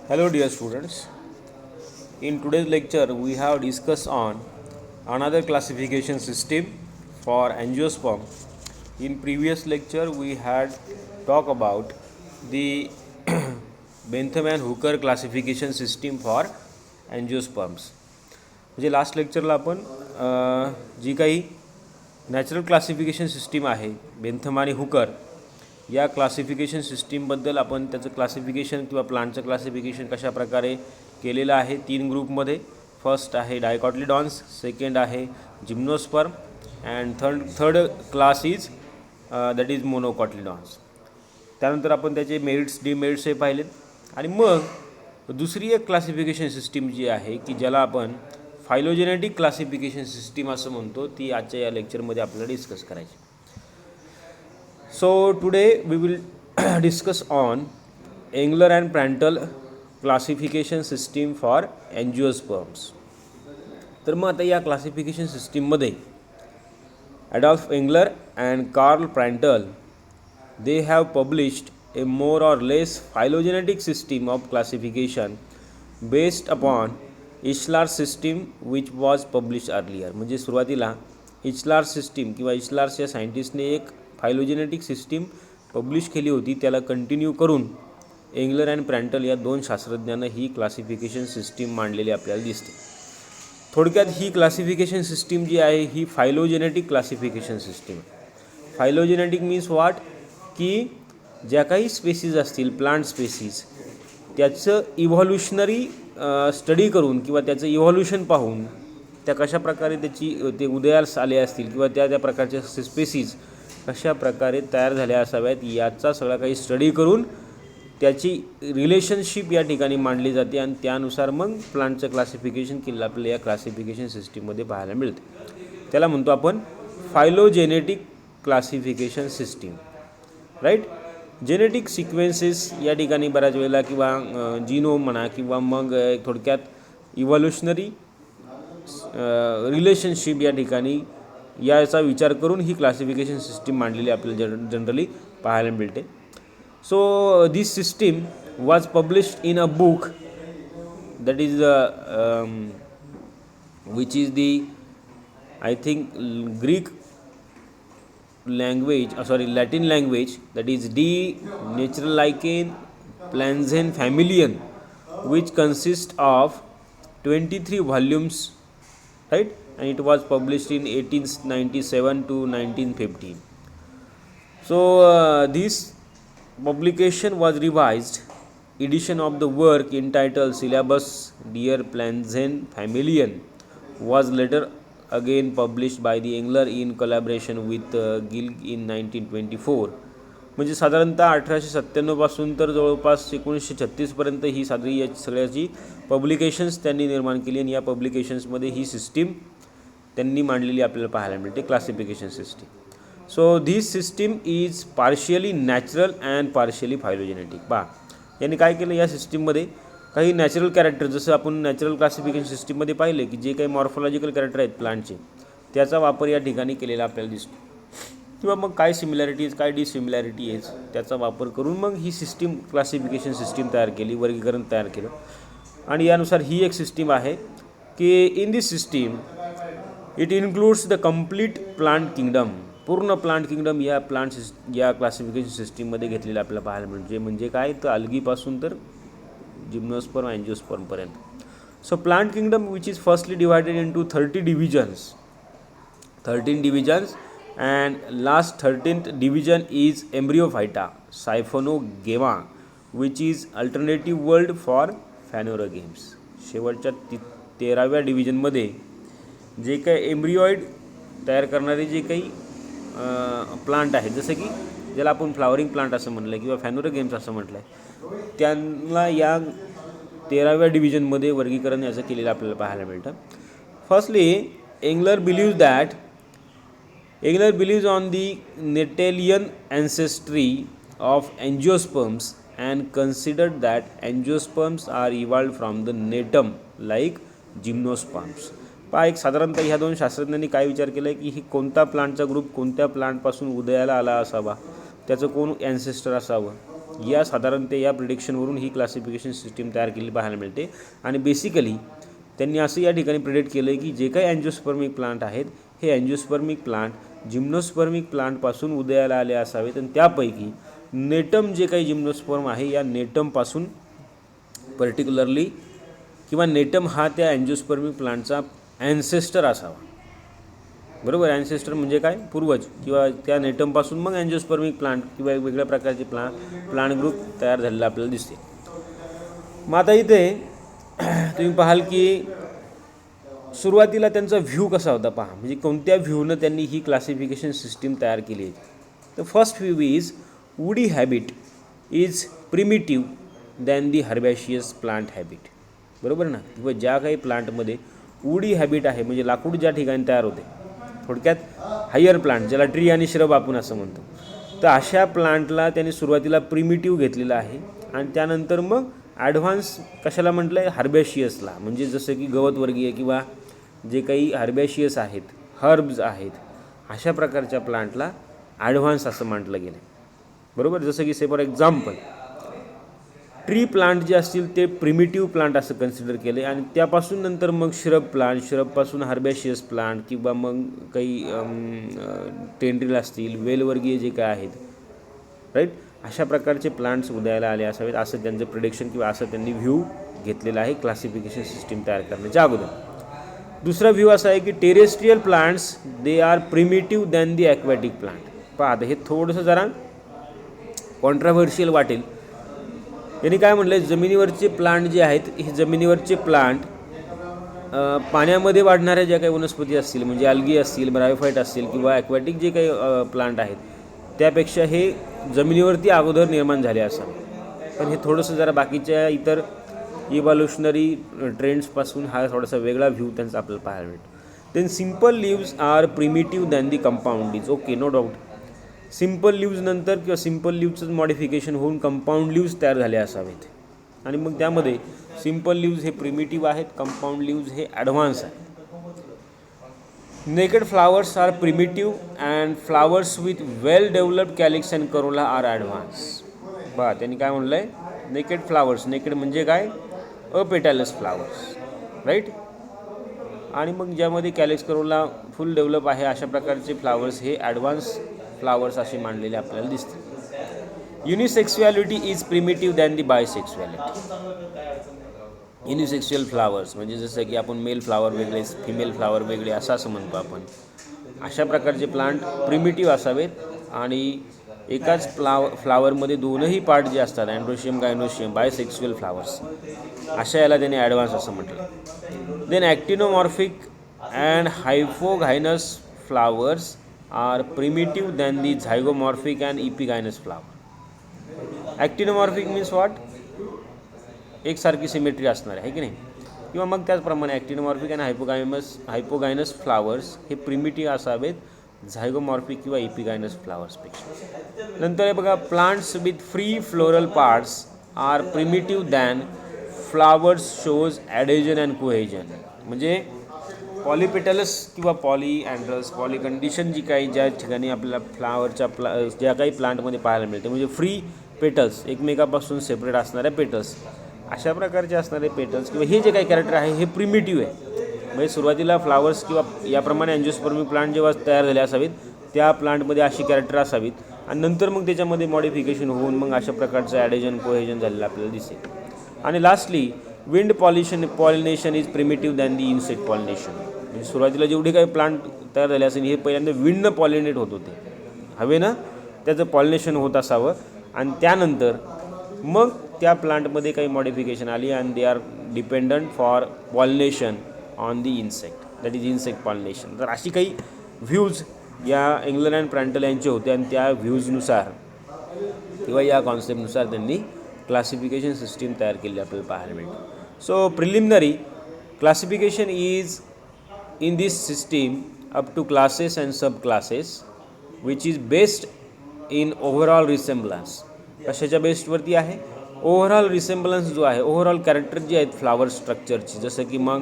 Hello dear students. In today's lecture we have discussed on another classification system for angiosperm. In previous lecture we had talked about the Bentham and Hooker classification system for angiosperms. म्हणजे last लेक्चरला आपण जी काही natural classification system आहे Bentham आणि Hooker या classification सिस्टीमबद्दल आपण त्याचं classification किंवा प्लांटचं classification कशा प्रकारे केलेलं आहे 3 ग्रुपमध्ये. फर्स्ट आहे डायकॉटलिडॉन्स, सेकंड आहे gymnosperm and third class is that is monocotyledons. त्यानंतर आपण त्याचे मेरिट्स डिमेरिट्स हे पाहिलेत आणि मग दुसरी एक क्लासिफिकेशन सिस्टीम जी आहे की ज्याला आपण फायलोजेनेटिक क्लासिफिकेशन सिस्टीम असं म्हणतो, ती आजच्या या लेक्चरमध्ये आपल्याला डिस्कस करायची. So today we will discuss on Engler and Prandtl classification system for angiosperms. तर मग आता या क्लासिफिकेशन सिस्टीममध्ये Adolf Engler and Karl Prandtl they have published a more or less phylogenetic system of classification based upon Ishlar's system which was published earlier. म्हणजे सुरुवातीला इशलार system किंवा इशलार्स या सायंटिस्टने एक फायलोजेनेटिक सिस्टीम पब्लिश केली होती, त्याला कंटिन्यू करून एंगलर अँड प्रँटल या दोन शास्त्रज्ञांना ही क्लासिफिकेशन सिस्टीम मांडलेली आपल्याला दिसते. थोडक्यात ही क्लासिफिकेशन सिस्टीम जी आहे ही फायलोजेनेटिक क्लासिफिकेशन सिस्टीम आहे. फायलोजेनेटिक मीन्स व्हॉट की ज्या काही स्पेसीज असतील प्लांट स्पेसीज त्याचं इव्हॉल्युशनरी स्टडी करून किंवा त्याचं इव्हॉल्युशन पाहून त्या कशा प्रकारे ते उदयास आले असतील किंवा त्या प्रकारच्या स्पेसीज कशा प्रकारे तयार झाल्या असाव्यात याचा सगळा काही स्टडी करून त्याची रिलेशनशिप या ठिकाणी मांडली जाते आणि त्यानुसार मग प्लांटचं क्लासिफिकेशन केलं आपल्याला या क्लासिफिकेशन सिस्टीममध्ये पाहायला मिळते. त्याला म्हणतो आपण phylogenetic classification system. Right. Genetic sequences या ठिकाणी बऱ्याच वेळेला किंवा जीनोम म्हणा किंवा मग थोडक्यात इव्हॉल्युशनरी रिलेशनशिप या ठिकाणी याचा विचार करून ही क्लासिफिकेशन सिस्टीम मांडलेली आपल्याला जनरली पाहायला मिळते. So this system was published in a book that is which is the I think Greek language Latin language that is the नेचरलाइकेन प्लॅन्झेन फॅमिलियन which consist of 23 volumes, right, and it was published in 1897 to 1915. So this publication was revised edition of the work entitled Syllabus Dear Planzen Familian was later again published by the Engler in collaboration with Gilg in 1924. म्हणजे साधारणतः 1897 पासून तर जवळपास 1936 पर्यंत ही साधारी या सगळ्याची publications त्यांनी निर्माण केली आणि या पब्लिकेशन्समध्ये ही सिस्टीम त्यांनी मांडलेली आपल्याला पाहायला मिळते classification system. So this system is partially natural and partially phylogenetic. पहा यांनी काय केलं, या सिस्टीममध्ये काही नॅचरल कॅरेक्टर जसं आपण नॅचरल क्लासिफिकेशन सिस्टीममध्ये पाहिले की जे काही मॉर्फोलॉजिकल कॅरेक्टर आहेत प्लांटचे त्याचा वापर या ठिकाणी केलेला आपल्याला दिसतो किंवा मग काय सिमिलॅरिटीज काय डिसिमिलॅरिटी आहेच त्याचा वापर करून मग ही सिस्टीम क्लासिफिकेशन सिस्टीम तयार केली, वर्गीकरण तयार केलं आणि यानुसार ही एक सिस्टीम आहे की in this system it includes the complete plant kingdom. पूर्ण प्लांट किंगडम या या क्लासिफिकेशन सिस्टीममध्ये घेतलेलं आपल्याला पाहायला मिळते. म्हणजे काय तर अल्गीपासून तर जिम्नोस्पर्म अँजिओस्पर्मपर्यंत. So plant kingdom which is firstly divided into 13 divisions and last 13th division is Embryophyta Siphonogamma which is alternative word for Phanerogames. शेवटच्या 13व्या डिव्हिजनमध्ये जे काही एम्ब्रिओइड तयार करणारे जे काही प्लांट आहेत जसं की ज्याला आपण फ्लावरिंग प्लांट असं म्हटलं किंवा फॅनोरोगेम्स असं म्हटलं आहे त्यांना या 13व्या डिव्हिजनमध्ये वर्गीकरण याचं केलेलं आपल्याला पाहायला मिळतं. Firstly Engler believes on the Natalien ancestry of angiosperms and considered that angiosperms are evolved from the natum like gymnosperms. पहा एक साधारणतः ह्या दोन शास्त्रज्ञांनी काय विचार केला की ही कोणता प्लांटचा ग्रुप कोणत्या प्लांटपासून उदयाला आला असावा, त्याचं कोण ॲन्सेस्टर असावं या साधारणतः या प्रिडिक्शनवरून ही क्लासिफिकेशन सिस्टीम तयार केली पाहायला मिळते. आणि बेसिकली त्यांनी असं या ठिकाणी प्रिडिक्ट केलं आहे की जे काही अँजिओस्पर्मिक प्लांट आहेत हे अँजिओस्पर्मिक प्लांट जिम्नोस्पर्मिक प्लांटपासून उदयाला आले असावेत आणि त्यापैकी नेटम जे काही जिम्नोस्पर्म आहे या नेटमपासून पर्टिक्युलरली किंवा नेटम हा त्या अँजिओस्पर्मिक प्लांटचा ॲन्सेस्टर असावा. बरोबर, ॲन्सेस्टर म्हणजे काय, पूर्वज, किंवा त्या नेटमपासून मग अँजिओस्पर्मिक प्लांट किंवा वेगवेगळ्या प्रकारचे प्लांट ग्रुप तयार झालेला आपल्याला दिसते. मग आता इथे तुम्ही पाहाल की सुरुवातीला त्यांचा व्ह्यू कसा होता पहा, म्हणजे कोणत्या व्ह्यूनं त्यांनी ही क्लासिफिकेशन सिस्टीम तयार केली आहे. तर first view is woody habit is primitive than the herbaceous plant habit. बरोबर ना, किंवा ज्या काही प्लांटमध्ये वुडी हॅबिट आहे म्हणजे लाकूड ज्या ठिकाणी तयार होते, थोडक्यात हायर प्लांट ज्याला ट्री आणि श्रब आपण असं म्हणतो, तर अशा प्लांटला त्यांनी सुरुवातीला प्रिमिटिव्ह घेतलेला आहे आणि त्यानंतर मग ॲडव्हान्स कशाला म्हटलं आहे, हर्बॅशियसला, म्हणजे जसं की गवतवर्गीय किंवा जे काही हर्बॅशियस आहेत, हर्ब्स आहेत, अशा प्रकारच्या प्लांटला ॲडव्हान्स असं म्हटलं गेलं. बरोबर, जसं की से फॉर एक्झाम्पल ट्री प्लांट जे असतील ते प्रिमिटिव्ह प्लांट असं कन्सिडर केले आणि त्यापासून नंतर मग श्रब प्लांट, श्रबपासून हर्बॅशियस प्लांट किंवा मग काही टेंड्रिल असतील, वेलवर्गीय जे काय आहेत, राईट, अशा प्रकारचे प्लांट्स उदयाला आले असावेत असं त्यांचं प्रिडिक्शन किंवा असं त्यांनी व्ह्यू घेतलेला आहे क्लासिफिकेशन सिस्टीम तयार करण्याच्या अगोदर. दुसरा व्ह्यू असा आहे की terrestrial plants they are primitive than the aquatic plant. पहा आता हे थोडंसं जरा कॉन्ट्राव्हर्शियल वाटेल. यांनी काय म्हटलं, जमिनीवरचे प्लांट जे आहेत हे जमिनीवरचे प्लांट पाण्यामध्ये वाढणाऱ्या ज्या काही वनस्पती असतील म्हणजे अल्गी असतील, ब्रायोफाईट असतील किंवा ॲक्वॅटिक जे काही प्लांट आहेत त्यापेक्षा हे जमिनीवरती अगोदर निर्माण झाले असावे. पण हे थोडंसं जरा बाकीच्या इतर इव्हॉल्युशनरी ट्रेंड्सपासून हा थोडासा वेगळा व्ह्यू त्यांचा आपल्याला पाहायला मिळतो. Then simple leaves are primitive than the compound leaves. Okay, no doubt, simple leaves नंतर किंवा सिम्पल लिव्जचं मॉडिफिकेशन होऊन कंपाऊंड लिव्ज तयार झाले असावेत आणि मग त्यामध्ये सिम्पल लिव्ज हे प्रिमिटिव्ह आहेत, कंपाऊंड लिव्ज हे ॲडव्हान्स आहेत. Naked flowers are primitive and flowers with well developed calyx and corolla are advance. बघा त्यांनी काय म्हटलं आहे, नेकेड फ्लावर्स, नेकेड म्हणजे काय, अपेटॅलस फ्लावर्स, राईट, आणि मग ज्यामध्ये कॅलिक्स करोला फुल डेव्हलप आहे अशा प्रकारचे फ्लावर्स हे ॲडव्हान्स फ्लावर्स असे मांडलेले आपल्याला दिसते. Unisexuality is primitive than the bisexuality. Unisexual flowers म्हणजे जसं की आपण मेल फ्लावर वेगळे, फिमेल फ्लावर वेगळे असं म्हणतो आपण, अशा प्रकारचे प्लांट प्रिमिटिव्ह असावेत आणि एकाच फ्लावरमध्ये दोनही पार्ट जे असतात, अँड्रोशियम गायनोशियम, बायसेक्सुअल फ्लावर्स, अशा याला त्याने ॲडव्हान्स असं म्हटलं. Then actinomorphic and hypogynous flowers are primitive than the zygomorphic and epigynous flower. Actinomorphic means what, एकसारखी सिमेट्री असणार आहे की नाही, किंवा मग त्याचप्रमाणे ॲक्टिनोमॉर्फिक अँड हायपोगायनस फ्लावर्स हे प्रिमिटिव्ह असावेत झायगोमॉर्फिक किंवा इपिगायनस फ्लावर्सपेक्षा. नंतर हे बघा, plants with free floral parts are primitive than flowers shows adhesion and cohesion. म्हणजे पॉलीपेटलस किंवा पॉलीअँड्रस, पॉलीकंडिशन जी काही ज्या ठिकाणी आपल्याला फ्लावरच्या ज्या काही प्लांटमध्ये पाहायला मिळते म्हणजे फ्री पेटल्स, एकमेकापासून सेपरेट असणाऱ्या पेटल्स, अशा प्रकारचे असणारे पेटल्स किंवा हे जे काही कॅरेक्टर आहे हे प्रिमिटिव्ह आहे. म्हणजे सुरुवातीला फ्लावर्स किंवा याप्रमाणे अँजिओस्पर्मिक प्लांट जेव्हा तयार झाले असावेत त्या प्लांटमध्ये अशी कॅरेक्टर असावीत आणि नंतर मग त्याच्यामध्ये मॉडिफिकेशन होऊन मग अशा प्रकारचं ॲडेजन कोहेजन झालेलं आपल्याला दिसेल. आणि lastly wind pollination is primitive than the insect pollination. म्हणजे सुरुवातीला जेवढे काही प्लांट तयार झाले असेल हे पहिल्यांदा विंडनं पॉलिनेट होत होते, हवेनं त्याचं पॉलिनेशन होत असावं आणि त्यानंतर मग त्या प्लांटमध्ये काही मॉडिफिकेशन आली आणि they are dependent for pollination on the insect, that is insect pollination. तर अशी काही व्ह्यूज या इंग्लंड अँड प्रँटल यांचे होते आणि त्या व्ह्यूजनुसार किंवा या कॉन्सेप्टनुसार त्यांनी क्लासिफिकेशन सिस्टीम तयार केली आपल्याला पाहायला मिळते. So preliminary classification is in this system up to classes and subclasses which is based in overall resemblance. कशाच्या बेस्डवरती आहे, ओव्हरऑल रिसेम्बलन्स जो आहे, ओव्हरऑल कॅरेक्टर जे आहेत फ्लावर स्ट्रक्चरची, जसं की मग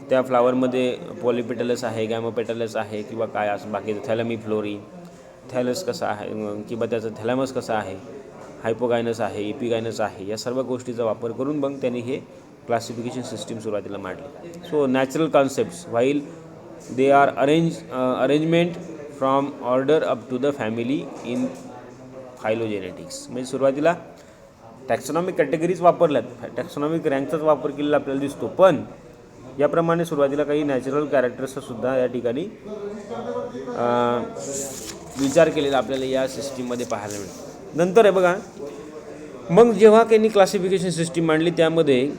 त्या फ्लावरमध्ये पॉलीपेटलस आहे, गॅमोपेटलस आहे किंवा काय असं बाकीचं थॅलमी फ्लोरी, थॅलस कसा आहे किंवा त्याचं थॅलॅमस कसा आहे, हायपोगायनस आहे, एपिगायनस आहे, या सर्व गोष्टीचा वापर करून मग त्यांनी हे क्लासिफिकेशन सिस्टीम सुरुवातीला मांडली. So natural concepts while they are arrangement from order up to the family in phylogenetics. म्हणजे सुरुवातीला टॅक्सॉनॉमिक कॅटेगरीज वापरल्यात, टॅक्सॉनॉमिक रँकचाच वापर केलेला आपल्याला दिसतो, पण याप्रमाणे सुरुवातीला काही नॅचरल कॅरेक्टर्सचा सुद्धा या ठिकाणी विचार केलेला आपल्याला या सिस्टीममध्ये पाहायला मिळतं. नंतर आहे बघा, मग जेव्हा त्यांनी क्लासिफिकेशन सिस्टीम मांडली त्यामध्ये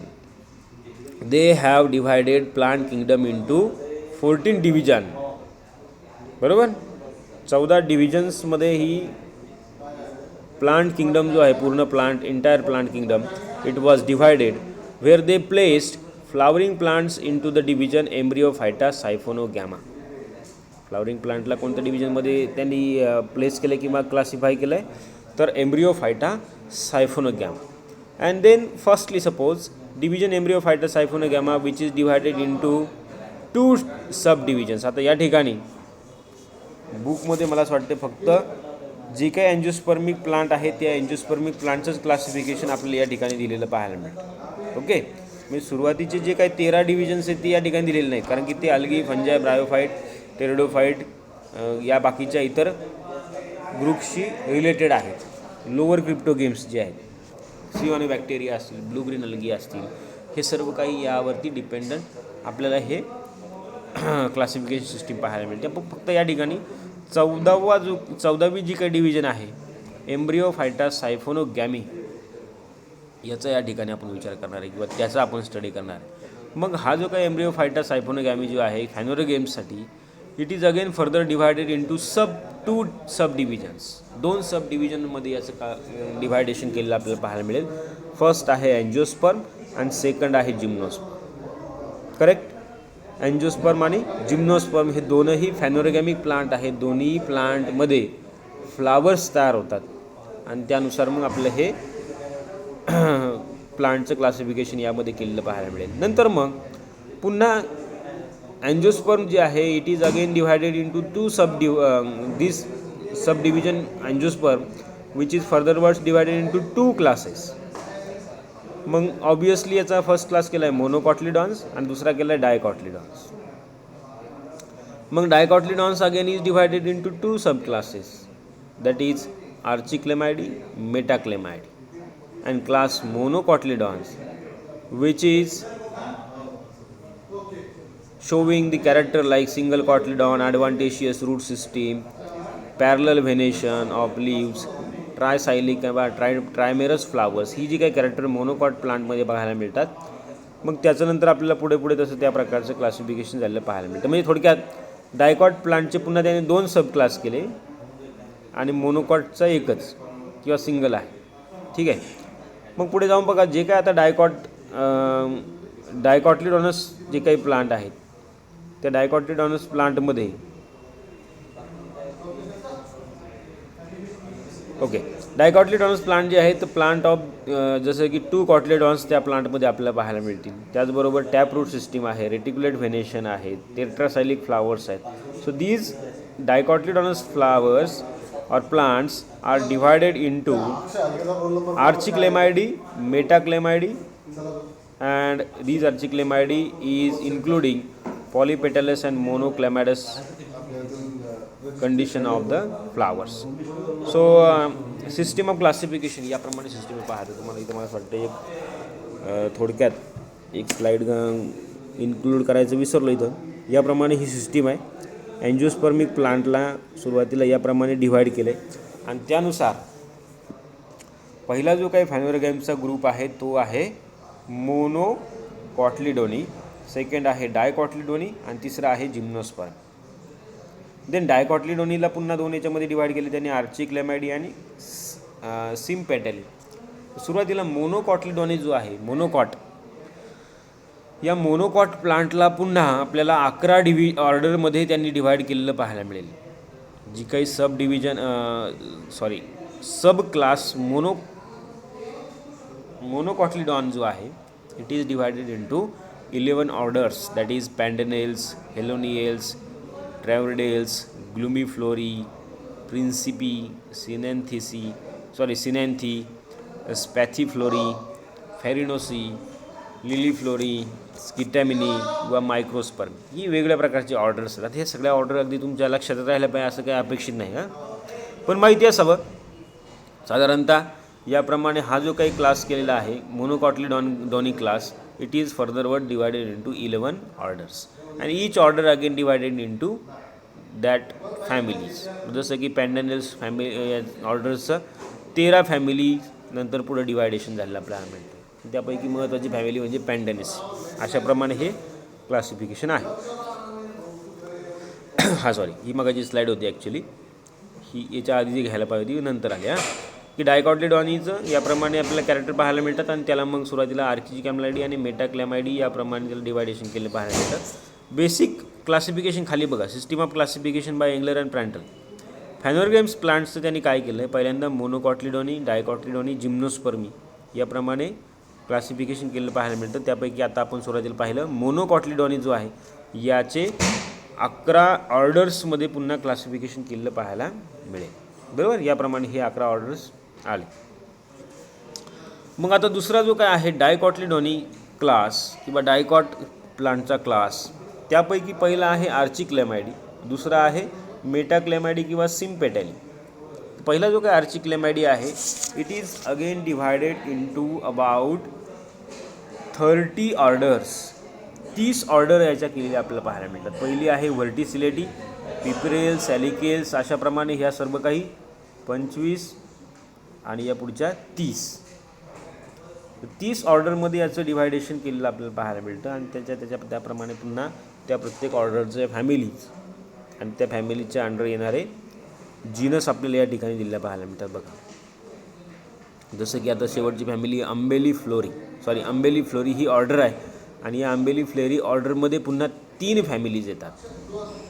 they have divided plant kingdom into 14 division. बरोबर, 14 डिव्हिजन्समध्ये ही प्लांट किंगडम जो आहे, पूर्ण plant, entire plant kingdom, it was divided where they placed flowering plants into the division Embryophyta Siphonogama. Flowering प्लांटला कोणत्या डिव्हिजनमध्ये त्यांनी प्लेस केलं किंवा क्लासिफाय केलं आहे, तर Embryophyta Siphonogama. And then firstly suppose division Embryophyta Siphonogama which is divided into 2 sub divisions. आता या ठिकाणी बुकमध्ये मला असं वाटतं फक्त जे काही अँजिओस्पर्मिक प्लांट आहे त्या अँजिओस्पर्मिक प्लांटचंच क्लासिफिकेशन आपल्याला या ठिकाणी दिलेलं पाहायला मिळतं. ओके, म्हणजे सुरुवातीचे जे काही 13 डिव्हिजन्स आहेत ते या ठिकाणी दिलेले नाही, कारण की ते अल्गी, फंजाय, ब्रायोफाईट, टेरिडोफाईट या बाकीच्या इतर ग्रुप्सशी रिलेटेड आहेत. लोअर क्रिप्टोगेम्स जे आहेत, सिओनोबॅक्टेरिया असतील, ब्लू ग्रीन अल्गी असतील, हे सर्व काही यावरती डिपेंडंट आपल्याला हे क्लासिफिकेशन सिस्टीम पाहायला मिळते. फक्त या ठिकाणी 14वी जी काही डिव्हिजन आहे एम्ब्रिओफायटा सायफोनोगॅमी याचा या ठिकाणी आपण विचार करणार आहे किंवा त्याचा आपण स्टडी करणार आहे. मग हा जो काही एम्ब्रिओफायटा सायफोनोगॅमी जो आहे फॅनोरोगेम्ससाठी, it is again further divided into 2 sub divisions. 2 sub डिव्हिजनमध्ये याचं डिव्हायडेशन केलेलं आपल्याला पाहायला मिळेल. फर्स्ट आहे अँजिओस्पर्म आणि सेकंड आहे जिम्नोस्पर्म. करेक्ट, अँजिओस्पर्म आणि जिम्नोस्पर्म हे दोनही फॅनोरोगॅमिक प्लांट आहेत. दोन्ही प्लांटमध्ये फ्लावर्स तयार होतात आणि त्यानुसार मग आपलं हे प्लांटचं क्लासिफिकेशन यामध्ये केलेलं पाहायला मिळेल. नंतर मग पुन्हा अँजिओस्पर्म जे आहे it is again divided into 2 this sub division angiosperm which is furtherwards divided into 2 classes. मग ऑब्वियसली याचा फर्स्ट क्लास केला आहे मोनोकॉटलिडॉन्स आणि दुसरा केला आहे डायकॉटलिडॉन्स. मग dicotyledons again is divided into 2 sub classes, that is Archichlamydeae, Metachlamydeae. and class monocotyledons which is showing the character like single cotyledon, adventitious root system, parallel venation of leaves, ट्रायसायलिक किंवा ट्रायमेरस flowers, ही जी काही character monocot प्लांटमध्ये पाहायला मिळतात. मग त्याच्यानंतर आपल्याला पुढे पुढे तसं त्या प्रकारचं क्लासिफिकेशन झालेलं पाहायला मिळतं. म्हणजे थोडक्यात डायकॉट प्लांटचे पुन्हा त्याने 2 सब क्लास केले आणि मोनोकॉटचा एकच किंवा सिंगल आहे. ठीक आहे, मग पुढे जाऊन बघा जे काय आता डायकॉटलिडॉनस जे काही प्लांट आहेत त्या डायकॉटलिडॉनस प्लांटमध्ये ओके, डायकॉटलिडॉनस प्लांट जे आहे तर प्लांट ऑफ जसं की 2 कॉटलिडॉन्स त्या प्लांटमध्ये आपल्याला पाहायला मिळतील. त्याचबरोबर टॅप रूट सिस्टीम आहे, रेटिक्युलेट व्हेनेशन आहे, टेट्रासायलिक फ्लावर्स आहेत. So these dicotyledonous flowers or plants are divided into archiclamidae, metaclamidae, and these archiclamidae is including polypetalous and monoclematis condition of the flowers. So system of classification याप्रमाणे system पाहतो. तुम्हाला इथं मला वाटतं एक थोडक्यात एक स्लाईड इन्क्लूड करायचं विसरलो. इथं याप्रमाणे ही सिस्टीम आहे. अँजिओस्पर्मिक प्लांटला सुरुवातीला याप्रमाणे डिव्हाइड केले आणि त्यानुसार पहिला जो काही फॅनोरोगॅमचा ग्रुप आहे तो आहे मोनोकॉटलिडोनी, सेकंड आहे डायकॉटलिडोनी आणि तिसरा आहे जिम्नोस्पर्म. देन डायकॉटलिडोनीला पुन्हा 2 याच्यामध्ये डिव्हाइड केले त्यांनी, आर्चिक्लेमायडी आणि सिम्पेटली. सुरुवातीला मोनोकॉटलिडोनी जो आहे मोनोकॉट, या मोनोकॉट प्लांटला पुन्हा आपल्याला 11 ऑर्डरमध्ये त्यांनी डिव्हाइड केलेलं पाहायला मिळेल. जी काही सब क्लास मोनोकॉटलिडॉन जो आहे it is divided into 11 orders, that is Pandanales, Helobiales, Triuridales, Glumiflorae, Principes, Synanthae. Synanthae, Spathiflorae, Farinosae, Liliiflorae, Scitamineae व मायक्रोस्पर्म ही वेगळ्या प्रकारची ऑर्डर्स असतात. हे सगळ्या ऑर्डर अगदी तुमच्या लक्षात राहिल्या पाहिजे असं काही अपेक्षित नाही हां, पण माहिती असावं साधारणतः. याप्रमाणे हा जो काही क्लास केलेला आहे monocotyledoneae class, it is furtherward divided into 11 orders आणि each order again divided into that families. जसं की पॅन्डनेल्स फॅमिली ऑर्डर्सचं 13 फॅमिली नंतर पुढं डिवायडेशन झालेलं आपल्याला मिळतं. त्यापैकी महत्त्वाची फॅमिली म्हणजे पॅन्डनेस. अशाप्रमाणे हे क्लासिफिकेशन आहे. ही मगाची स्लाईड होती ॲक्च्युली, ही याच्या आधी जी घ्यायला पाहिजे होती नंतर आली की डायकॉटिलिडॉनीचं याप्रमाणे आपल्याला कॅरेक्टर पाहायला मिळतात आणि त्याला मग सुरुवातीला आर्किची कॅमलायडी आणि मेटाक्लेमायडी याप्रमाणे त्याला डिवायडेशन केले पाहायला मिळतात. बेसिक क्लासिफिकेशन खाली बघा, system of classification by Engler and Prantl. Phanerogams प्लांट्सचं त्यांनी काय केलं आहे, पहिल्यांदा मोनोकॉटिलिडॉनी, डायकॉटिलिडॉनी, जिम्नोस्पर्मी याप्रमाणे क्लासिफिकेशन केलेलं पाहायला मिळतं. त्यापैकी आता आपण सुरुवातीला पाहिलं मोनोकॉटिलिडॉनी जो आहे याचे 11 ऑर्डर्समध्ये पुन्हा क्लासिफिकेशन केलेलं पाहायला मिळेल. बरोबर, याप्रमाणे हे 11 ऑर्डर्स आले. मग आता दुसरा जो काय आहे डायकॉटिलिडॉनी क्लास किंवा डायकॉट प्लांटचा क्लास, त्यापैकी पहिला आहे आर्चिक्लेमायडी, दुसरा आहे मेटाक्लेमायडी किंवा सिम्पेटॅली. पहिला जो काय आर्चिक्लेमायडी आहे, it is again divided into about 30 orders. 30 order याच्या केलेल्या आपल्याला पाहायला मिळतात. पहिली आहे व्हर्टिसिलेटी, पिपरेल, सॅलिकेल्स, अशाप्रमाणे ह्या सर्व काही 25 आणि या पुढच्या 30 ऑर्डरमध्ये याचं डिव्हायडेशन केलेलं आपल्याला पाहायला मिळतं आणि त्याप्रमाणे पुन्हा त्या प्रत्येक ऑर्डरचे फॅमिलीज आणि त्या फॅमिलीच्या अंडर येणारे जीनस आपल्याला या ठिकाणी दिलेल्या पाहायला मिळतात. बघा, जसं की आता शेवटची फॅमिली अंबेली फ्लोरी ही ऑर्डर आहे आणि या अंबेली फ्लेरी ऑर्डरमध्ये पुन्हा 3 फॅमिलीज येतात.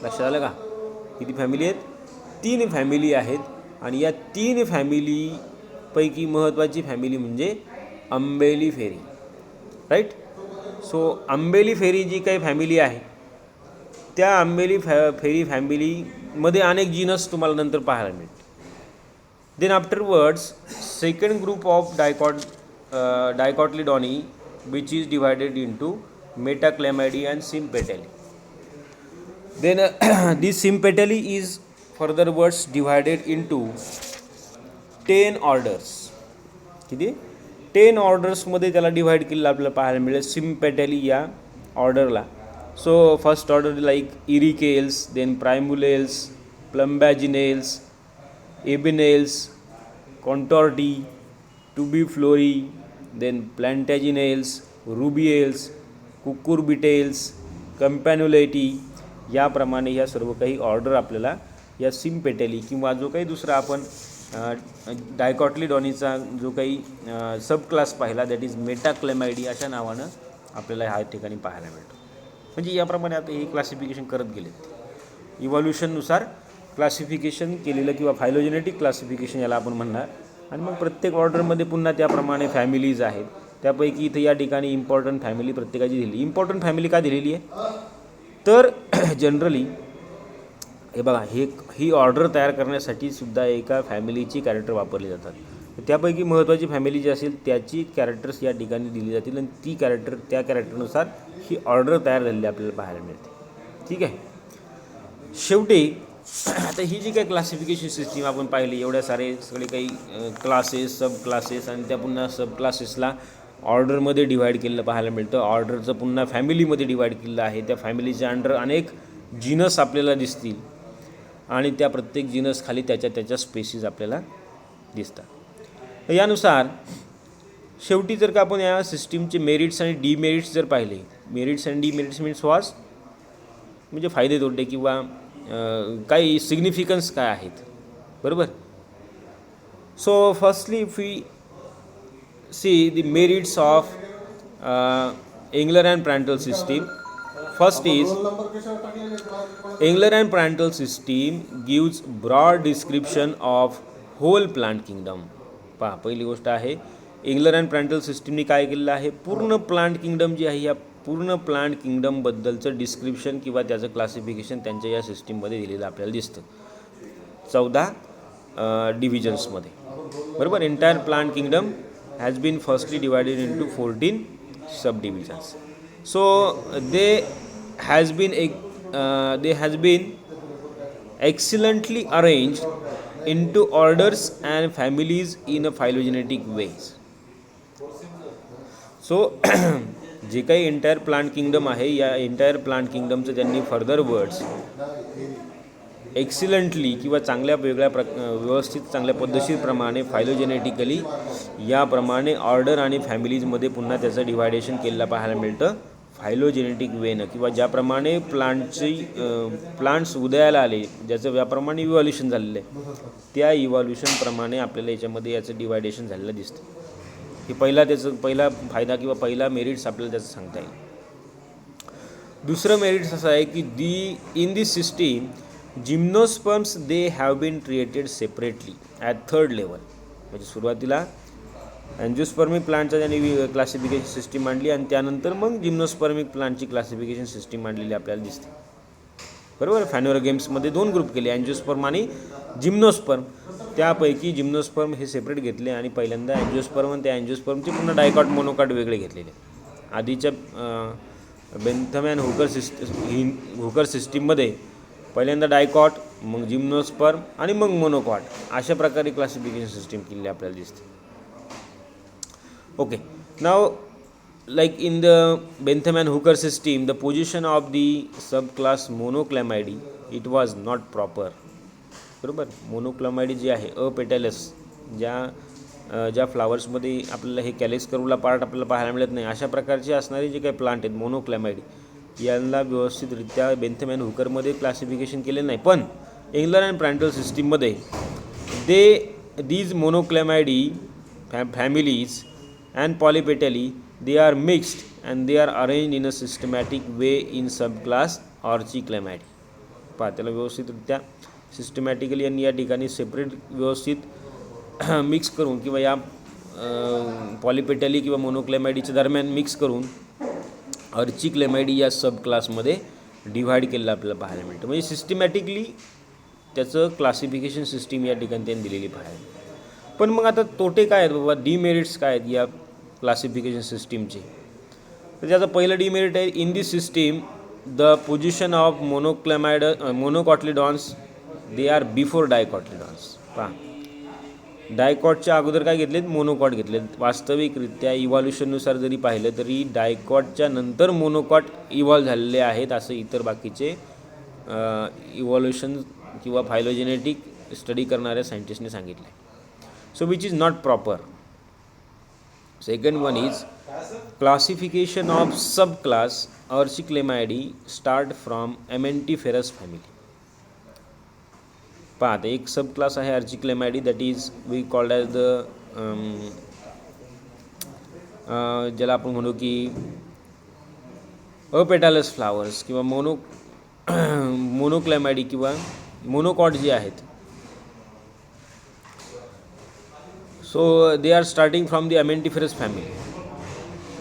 लक्षात आलं का? किती फॅमिली आहेत? 3 फॅमिली आहेत आणि या 3 फॅमिलीपैकी महत्त्वाची फॅमिली म्हणजे अंबेली फेरी. राईट. सो अंबेली फेरी जी काही फॅमिली आहे त्या अंबेली फेरी फॅमिलीमध्ये अनेक जीनस तुम्हाला नंतर पाहायला मिळते. Then afterwards second group of dicotyledoneae which is divided into metaclamidae and sympetally. Then this sympetally is furtherwards divided into 10 orders. किती? 10 ऑर्डर्समध्ये त्याला डिव्हाइड केलेलं आपल्याला पाहायला मिळेल सिम्पेटली या ऑर्डरला. So first order like Ericales, then Primulales, Plumbaginales, Ebenales, Contortae, Tubiflorae, then Plantaginales, Rubiales, Cucurbitales, Campanulatae याप्रमाणे या सर्व काही ऑर्डर आपल्याला या सिम्पेटली किंवा जो काही दुसरा आपण डायकॉटिलिडॉनीचा जो काही सब क्लास पाहिला दॅट इज मेटाक्लेमायडी अशा नावानं आपल्याला ह्या ठिकाणी पाहायला मिळतो. म्हणजे याप्रमाणे आता हे क्लासिफिकेशन करत गेलेत. इव्हॉल्युशननुसार क्लासिफिकेशन केलेलं किंवा फायलोजेनेटिक क्लासिफिकेशन याला आपण म्हणणार. आणि मग प्रत्येक ऑर्डरमध्ये पुन्हा त्याप्रमाणे फॅमिलीज आहेत. त्यापैकी इथं या ठिकाणी इम्पॉर्टंट फॅमिली प्रत्येकाची दिली. इम्पॉर्टंट फॅमिली का दिलेली आहे तर जनरली हे बघा, ही ऑर्डर तयार करण्यासाठी सुद्धा एका फॅमिलीची कॅरेक्टर वापरली जातात. त्यापैकी महत्त्वाची फॅमिली जी असेल त्याची कॅरेक्टर्स या ठिकाणी दिली जातील आणि त्या कॅरेक्टरनुसार ही ऑर्डर तयार झालेली आपल्याला पाहायला मिळते. ठीक आहे. शेवटी आता ही जी काही क्लासिफिकेशन सिस्टीम आपण पाहिली, एवढ्या सगळे काही क्लासेस, सब क्लासेस आणि त्या पुन्हा सब क्लासेसला ऑर्डरमध्ये डिव्हाइड केलेलं पाहायला मिळतं. ऑर्डरचं पुन्हा फॅमिलीमध्ये डिव्हाइड केलेलं आहे. त्या फॅमिलीच्या अंडर अनेक जीनस आपल्याला दिसतील आणि त्या प्रत्येक जीनस खाली त्याच्या स्पेसीज आपल्याला दिसतात. यानुसार शेवटी जर का आपण या सिस्टीमचे मेरिट्स आणि डीमेरिट्स जर पाहिले, merits and demerits means was म्हणजे फायदे तोटे किंवा काही सिग्निफिकन्स काय आहेत. बरोबर. So firstly if we see the merits of Engler and Prantl system, first is Engler and Prantl system gives broad description of whole plant kingdom. पहा, पहिली गोष्ट आहे एंगलर अँड प्रँटल सिस्टीमने काय केलेलं आहे, पूर्ण प्लांट किंगडम जी आहे या पूर्ण प्लांट किंगडमबद्दलचं डिस्क्रिप्शन किंवा त्याचं क्लासिफिकेशन त्यांच्या या सिस्टीममध्ये दिलेलं आपल्याला दिसतं 14 डिव्हिजन्समध्ये. बरोबर. Entire plant kingdom has been firstly divided into 14 subdivisions. So they has been excellently arranged into orders and families in a phylogenetic ways. So जे काही एंटायर प्लांट किंगडम आहे, या एंटायर प्लांट किंगडमचं त्यांनी फर्दर वर्ड्स एक्सिलंटली किंवा चांगल्या व्यवस्थित चांगल्या पद्धतशीरप्रमाणे फायलोजेनेटिकली याप्रमाणे ऑर्डर आणि फॅमिलीजमध्ये पुन्हा त्याचं डिव्हायडेशन केलेलं पाहायला मिळतं फायलोजेनेटिक वेनं, किंवा ज्याप्रमाणे प्लांट्स उदयाला आले, ज्याचं ज्याप्रमाणे इव्हॉल्युशन झालेलं आहे त्या इव्हॉल्युशनप्रमाणे आपल्याला याच्यामध्ये याचं डिव्हायडेशन झालेलं दिसतं. हे पहिला फायदा किंवा पहिला मेरिट्स आपल्याला त्याचं सांगता येईल. दुसरं मेरिट्स असं आहे की in this system gymnosperms they have been created separately at third level. म्हणजे सुरुवातीला अँजिओस्पर्मिक प्लांटचा त्यांनी क्लासिफिकेशन सिस्टीम मांडली आणि त्यानंतर मग जिम्नोस्पर्मिक प्लांटची क्लासिफिकेशन सिस्टीम मांडलेली आपल्याला दिसते. बरोबर. फॅनोरोगेम्समध्ये 2 ग्रुप केले, अँजिओस्पर्म आणि जिम्नोस्पर्म. त्यापैकी जिम्नोस्पर्म हे सेपरेट घेतले आणि पहिल्यांदा अँजिओस्पर्म आणि त्या अँजिओस्पर्मचे पुन्हा डायकॉट मोनोकॉट वेगळे घेतलेले. आधीच्या बेंथम अँड हुकर सिस्टीममध्ये पहिल्यांदा डायकॉट, मग जिम्नोस्पर्म आणि मग मोनोकॉट, अशा प्रकारे क्लासिफिकेशन सिस्टीम केलेली आपल्याला दिसते. Okay, now like in the Bentham and Hooker system, the position of the subclass Monoclamidae, it was not proper. बरोबर. मोनोक्लॅमाइडी जे आहे अपेटॅलस, ज्या फ्लावर्समध्ये आपल्याला हे कॅलेक्स करूला पार्ट आपल्याला पाहायला मिळत नाही, अशा प्रकारचे असणारे जे काही प्लांट आहेत मोनोक्लॅमाइडी, यांना व्यवस्थितरित्या बेंथम अँड हुकरमध्ये क्लासिफिकेशन केले नाही. पण एंगलर अँड प्रँटल सिस्टीममध्ये these monochlamydeae families and polypetally they are mixed and they are arranged in a systematic way in subclass Orchiclamidae. पहा, त्याला व्यवस्थितरित्या सिस्टमॅटिकली यांनी या ठिकाणी सेपरेट व्यवस्थित मिक्स करून किंवा या पॉलिपेटली किंवा मोनोक्लेमाइडीच्या दरम्यान मिक्स करून ऑर्चिक्लेमाइडी या सब क्लासमध्ये डिव्हाइड केलेलं आपल्याला पाहायला मिळतं. म्हणजे सिस्टमॅटिकली त्याचं क्लासिफिकेशन सिस्टीम या ठिकाणी त्यांनी दिलेली पाहायला. पण मग आता तोटे काय आहेत बाबा, डिमेरिट्स काय आहेत या क्लासिफिकेशन सिस्टीमचे? तर त्याचं पहिलं डिमेरिट आहे, in this system the position of monocotyledons they are before dicotyledons. पहा, डायकॉटच्या अगोदर काय घेतलेत? मोनोकॉट घेतलेत. वास्तविकरित्या इव्हॉल्युशननुसार जरी पाहिलं तरी डायकॉटच्या नंतर मोनोकॉट इव्हॉल्व झालेले आहेत, असं इतर बाकीचे इव्हॉल्युशन किंवा फायलोजेनेटिक स्टडी करणाऱ्या सायंटिस्टने सांगितलं आहे. So which is not proper. Second one is classification of subclass Orchiclamidae start from Amentiferous family. पहा, आता एक सब क्लास आहे Orchiclamidae, that is we called as the ज्याला आपण म्हणू की अपेटॅलस फ्लावर्स किंवा मोनोक्लॅमाइडी किंवा मोनोकॉट जे आहेत. So they are starting from the Amentiferous family,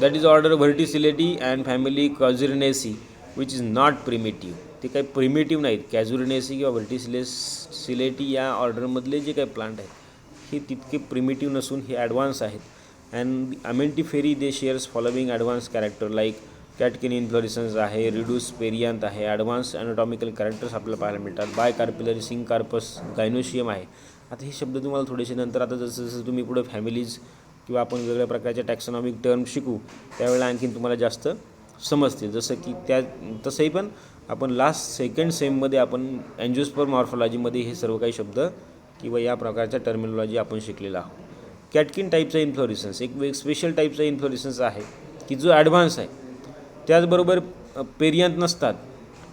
that is order Verticillata and family Casuarinaceae, which is not primitive. ते काही प्रिमिटिव्ह नाहीत. कॅझुरिनेसी किंवा व्हर्टिसिलेटी या ऑर्डरमधले जे काही प्लांट आहेत हे तितके प्रिमिटिव्ह नसून हे ॲडव्हान्स आहेत. And amentiferae they share following advance character like catkin inflorescence आहे, रिड्यूस पेरियांत आहे, ॲडव्हान्स ॲनाटॉमिकल कॅरेक्टर्स आपल्याला पाहायला मिळतात. Bicarpellary syncarpous gynoecium आहे. आता हे शब्द तुम्हाला थोडेसे नंतर, आता जसं जसं तुम्ही पुढे फॅमिलीज किंवा आपण वेगवेगळ्या प्रकारच्या टॅक्सॉनॉमिक टर्म शिकू त्यावेळेला आणखीन तुम्हाला जास्त समजते. जसं की तसंही पण आपण सेकंड सेममध्ये आपण अँजिओस्पर्म मॉर्फॉलॉजीमध्ये हे सर्व काही शब्द किंवा या प्रकारच्या टर्मिनॉलॉजी आपण शिकलेला आहोत. कॅटकिन टाईपचा इन्फ्लोरेसन्स एक स्पेशल टाईपचा इन्फ्लोरेसन्स आहे की जो ॲडव्हान्स आहे. त्याचबरोबर पेरियांत नसतात.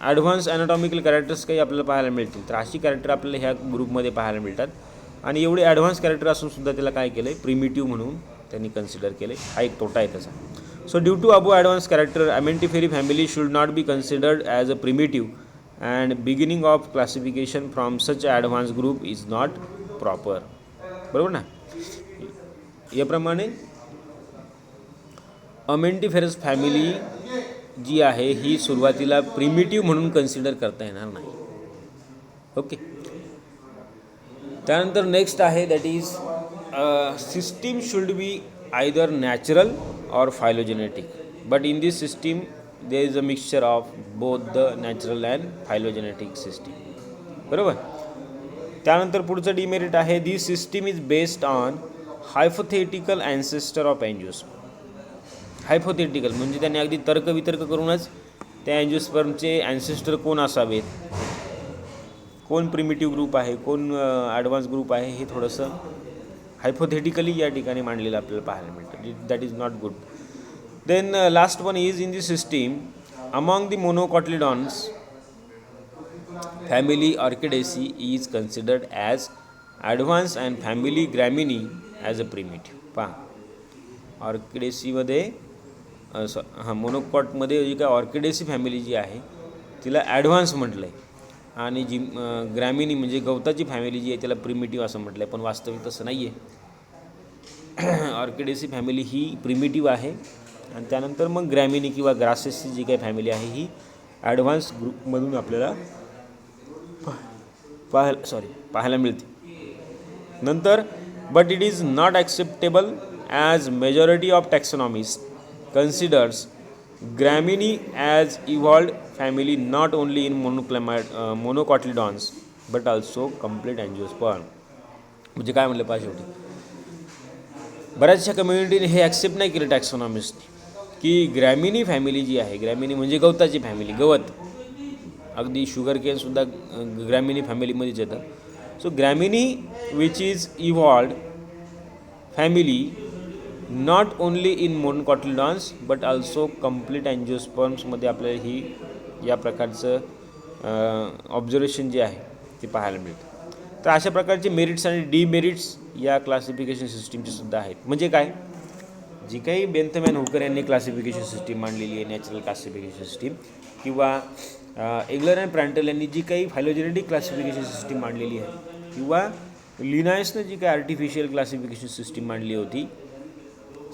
ॲडव्हान्स ॲनाटॉमिकल कॅरेक्टर्स काही आपल्याला पाहायला मिळतील. तर अशी कॅरेक्टर आपल्याला ह्या ग्रुपमध्ये पाहायला मिळतात. आणि एवढे ॲडव्हान्स कॅरेक्टर असूनसुद्धा त्याला काय केलं आहे, प्रिमिटिव्ह म्हणून त्यांनी कन्सिडर केलं आहे. हा एक तोटा आहे त्याचा. So due to above advance character amentiferae family should not be considered as a primitive and beginning of classification from such advance group is not proper. बरोबर ना. याप्रमाणे अमेंटिफेरस फॅमिली जी आहे ही सुरुवातीला प्रिमिटिव्ह म्हणून कन्सिडर करता येणार नाही. ओके. त्यानंतर नेक्स्ट आहे that is system should be either natural or phylogenetic, but in this system there is a mixture of both the natural and phylogenetic system. बरोबर. त्यानंतर पुढचं डिमेरिट आहे, this system is based on hypothetical ancestor of angiosperm. Hypothetical म्हणजे त्यांनी अगदी तर्कवितर्क करूनच त्या एन्जिओस्पर्मचे ॲन्सेस्टर कोण असावेत, कोण प्रिमिटिव्ह ग्रुप आहे, कोण ॲडव्हान्स ग्रुप आहे, हे थोडंसं हायपोथेटिकली या ठिकाणी मांडलेलं आपल्याला पाहायला मिळतं. That is not good. Then last one is in this system among the monocotyledons family Orchidaceae is considered as advanced and family Gramineae as a primitive. पहा, ऑर्किडेसीमध्ये मोनोकॉटमध्ये जी काय ऑर्किडेसी फॅमिली जी आहे तिला ॲडव्हान्स म्हटलं आहे आणि जी ग्रॅमिनी म्हणजे गवताची फॅमिली जी आहे त्याला प्रिमिटिव्ह असं म्हटलं आहे. पण वास्तविक तसं नाही आहे. ऑर्किडेसी फॅमिली ही प्रिमिटिव्ह आहे आणि त्यानंतर मग ग्रॅमिनी किंवा ग्रासेसची जी काही फॅमिली आहे ही ॲडव्हान्स ग्रुपमधून आपल्याला पाहायला मिळते. नंतर but it is not acceptable as majority of taxonomist considers gramineae as evolved family not only in monocotyledons but also complete angiosperm. म्हणजे काय म्हणलं पाहिजे शेवटी, बऱ्याचशा कम्युनिटीने हे ॲक्सेप्ट नाही केलं टॅक्सॉनॉमिस्टने की ग्रॅमिनी फॅमिली जी आहे, ग्रॅमिनी म्हणजे गवताची फॅमिली, गवत, अगदी शुगर केनसुद्धा ग्रॅमिनी फॅमिलीमध्येच येतं. So gramineae which is evolved family not only in monocotyledons but also complete अँजिओस्पर्म्समध्ये आपल्याला ही या प्रकारचं ऑब्झर्वेशन जे आहे ते पाहायला मिळतं. तर अशा प्रकारचे मेरिट्स आणि डीमेरिट्स या क्लासिफिकेशन सिस्टीमचे सुद्धा आहेत. म्हणजे काय, जी काही बेंथमॅन हुकर यांनी क्लासिफिकेशन सिस्टीम मांडलेली आहे, नॅचरल क्लासिफिकेशन सिस्टीम, किंवा एग्लर अँड प्रँटल यांनी जी काही फायलोजेनेटिक क्लासिफिकेशन सिस्टीम मांडलेली आहे, किंवा लिनायसनं जी काही आर्टिफिशियल क्लासिफिकेशन सिस्टीम मांडली होती,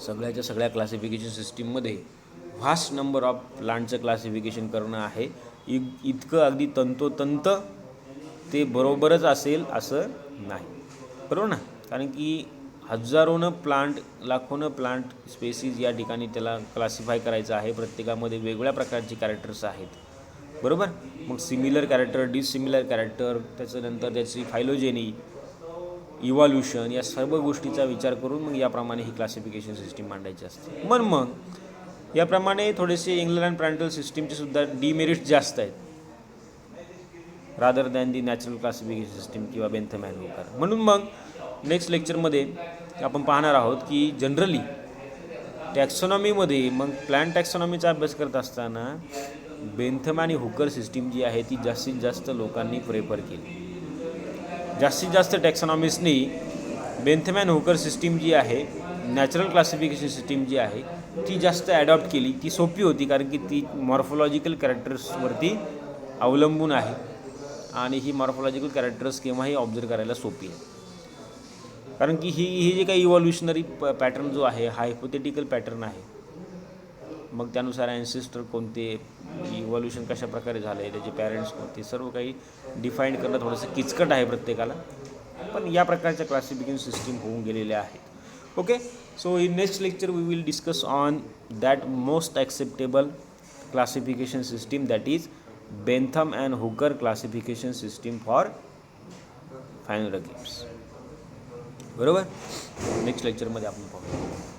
सगळ्याच्या सगळ्या क्लासिफिकेशन सिस्टीममध्ये व्हास्ट नंबर ऑफ प्लांटचं क्लासिफिकेशन करणं आहे. इतकं अगदी तंतोतंत ते बरोबरच असेल असं नाही, बरोबर ना. कारण की हजारोनं प्लांट, लाखोनं प्लांट स्पेसीज या ठिकाणी त्याला क्लासिफाय करायचं आहे. प्रत्येकामध्ये वेगवेगळ्या प्रकारची कॅरेक्टर्स आहेत, बरोबर. मग सिमिलर कॅरेक्टर, डिसिमिलर कॅरेक्टर, त्याच्यानंतर त्याची फायलोजेनी, इव्हॉल्युशन, या सर्व गोष्टीचा विचार करून मग याप्रमाणे ही क्लासिफिकेशन सिस्टीम मांडायची असते. मग याप्रमाणे थोडेसे एग्लर अँड प्रँटल सिस्टीमचे सुद्धा डीमेरिट्स जास्त आहेत rather than the natural classification system किंवा बेंथमॅन हुकर. म्हणून मग नेक्स्ट लेक्चरमध्ये आपण पाहणार आहोत की जनरली टॅक्सॉनॉमीमध्ये मग प्लॅन्ट टॅक्सॉनॉमीचा अभ्यास करत असताना बेंथम आणि हुकर सिस्टीम जी आहे ती जास्तीत जास्त लोकांनी प्रेफर केली. जास्तीत जास्त टॅक्सॉनॉमिस्टनी बेंथम अँड हुकर सिस्टीम जी आहे, नॅचरल क्लासिफिकेशन सिस्टीम जी आहे ती जास्त ॲडॉप्ट केली. ती सोपी होती कारण की ती मॉर्फोलॉजिकल कॅरेक्टर्सवरती अवलंबून आहे आणि ही मॉर्फोलॉजिकल कॅरेक्टर्स केव्हाही ऑब्झर्व करायला सोपी आहे. कारण की ही जे काही इव्हॉल्युशनरी पॅटर्न जो आहे हा हायपोथेटिकल पॅटर्न आहे. मग त्यानुसार ॲन्सेस्टर कोणते, इव्हॉल्युशन कशा प्रकारे झालं आहे, त्याचे पॅरेंट्स कोणते, सर्व काही डिफाईन करणं थोडंसं किचकट आहे प्रत्येकाला. पण या प्रकारच्या क्लासिफिकेशन सिस्टीम होऊन गेलेल्या आहेत. Okay, so in next lecture we will discuss on that most acceptable classification system, that is Bentham and Hooker classification system for final games. बरोबर, नेक्स्ट लेक्चरमध्ये आपण पाहू.